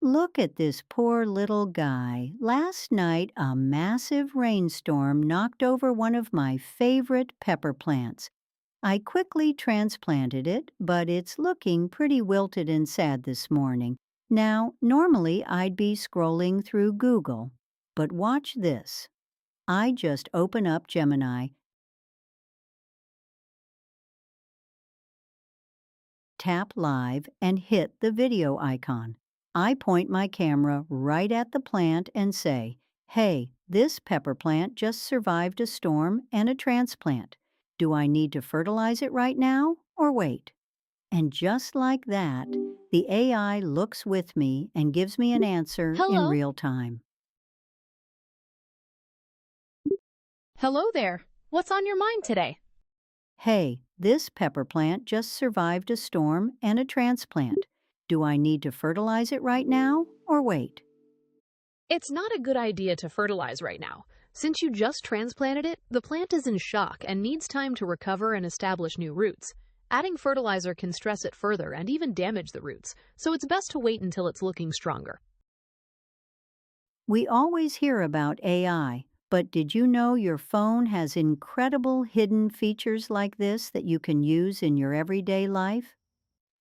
Look at this poor little guy. Last night, a massive rainstorm knocked over one of my favorite pepper plants. I quickly transplanted it, but it's looking pretty wilted and sad this morning. Now, normally I'd be scrolling through Google, but watch this. I just open up Gemini, tap live, and hit the video icon. I point my camera right at the plant and say, "Hey, this pepper plant just survived a storm and a transplant. Do I need to fertilize it right now or wait?" And just like that, the AI looks with me and gives me an answer in Hello. real time. Hello there. What's on your mind today? "Hey, this pepper plant just survived a storm and a transplant. Do I need to fertilize it right now or wait?" It's not a good idea to fertilize right now. Since you just transplanted it, the plant is in shock and needs time to recover and establish new roots. Adding fertilizer can stress it further and even damage the roots, so it's best to wait until it's looking stronger. We always hear about AI, but did you know your phone has incredible hidden features like this that you can use in your everyday life?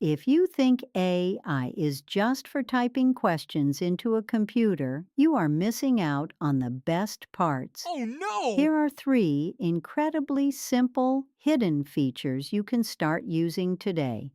If you think AI is just for typing questions into a computer, you are missing out on the best parts. Oh no! Here are three incredibly simple, hidden features you can start using today.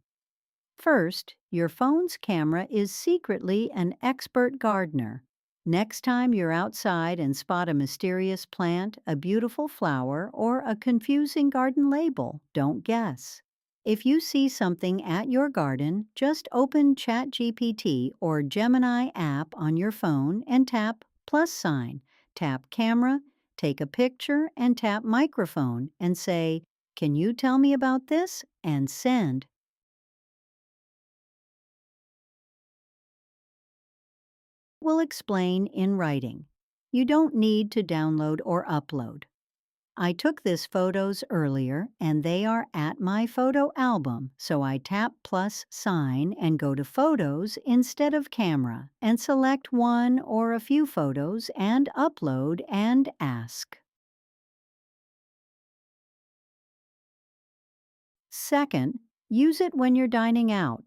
First, your phone's camera is secretly an expert gardener. Next time you're outside and spot a mysterious plant, a beautiful flower, or a confusing garden label, don't guess. If you see something at your garden, just open ChatGPT or Gemini app on your phone and tap plus sign. Tap camera, take a picture, and tap microphone and say, "Can you tell me about this?" and send. Will explain in writing. You don't need to download or upload. I took this photos earlier and they are at my photo album, so I tap plus sign and go to photos instead of camera and select one or a few photos and upload and ask. Second, use it when you're dining out.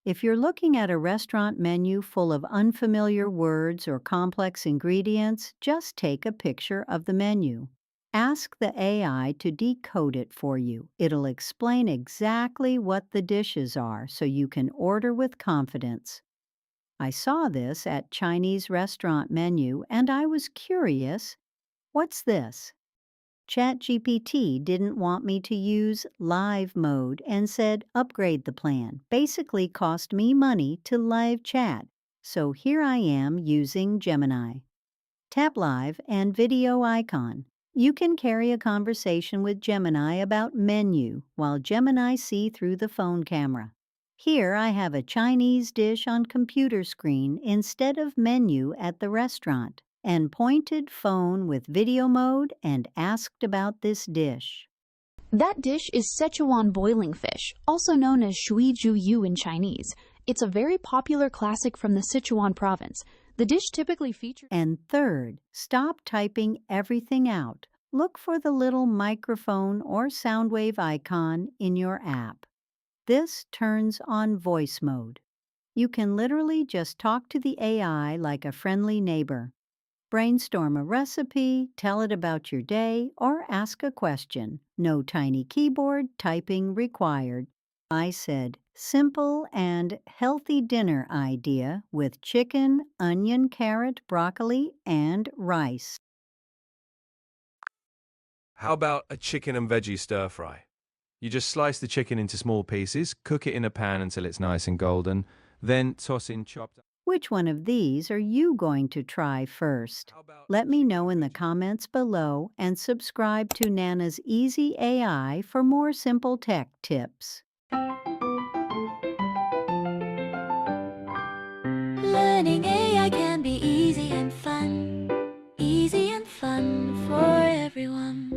If you're looking at a restaurant menu full of unfamiliar words or complex ingredients, just take a picture of the menu. Ask the AI to decode it for you. It'll explain exactly what the dishes are so you can order with confidence. I saw this at Chinese restaurant menu and I was curious. What's this? ChatGPT didn't want me to use live mode and said upgrade the plan. Basically cost me money to live chat. So here I am using Gemini. Tap live and video icon. You can carry a conversation with Gemini about menu while Gemini see through the phone camera. Here I have a Chinese dish on computer screen instead of menu at the restaurant, and pointed phone with video mode and asked about this dish. That dish is Szechuan boiling fish, also known as shui zhu yu in Chinese. It's a very popular classic from the Sichuan province. The dish typically features... And third, stop typing everything out. Look for the little microphone or sound wave icon in your app. This turns on voice mode. You can literally just talk to the AI like a friendly neighbor. Brainstorm a recipe, tell it about your day, or ask a question. No tiny keyboard typing required. I said, simple and healthy dinner idea with chicken, onion, carrot, broccoli, and rice. How about a chicken and veggie stir fry? You just slice the chicken into small pieces, cook it in a pan until it's nice and golden, then toss in chopped... Which one of these are you going to try first? Let me know in the comments below and subscribe to Nana's Easy AI for more simple tech tips. Learning AI can be easy and fun for everyone.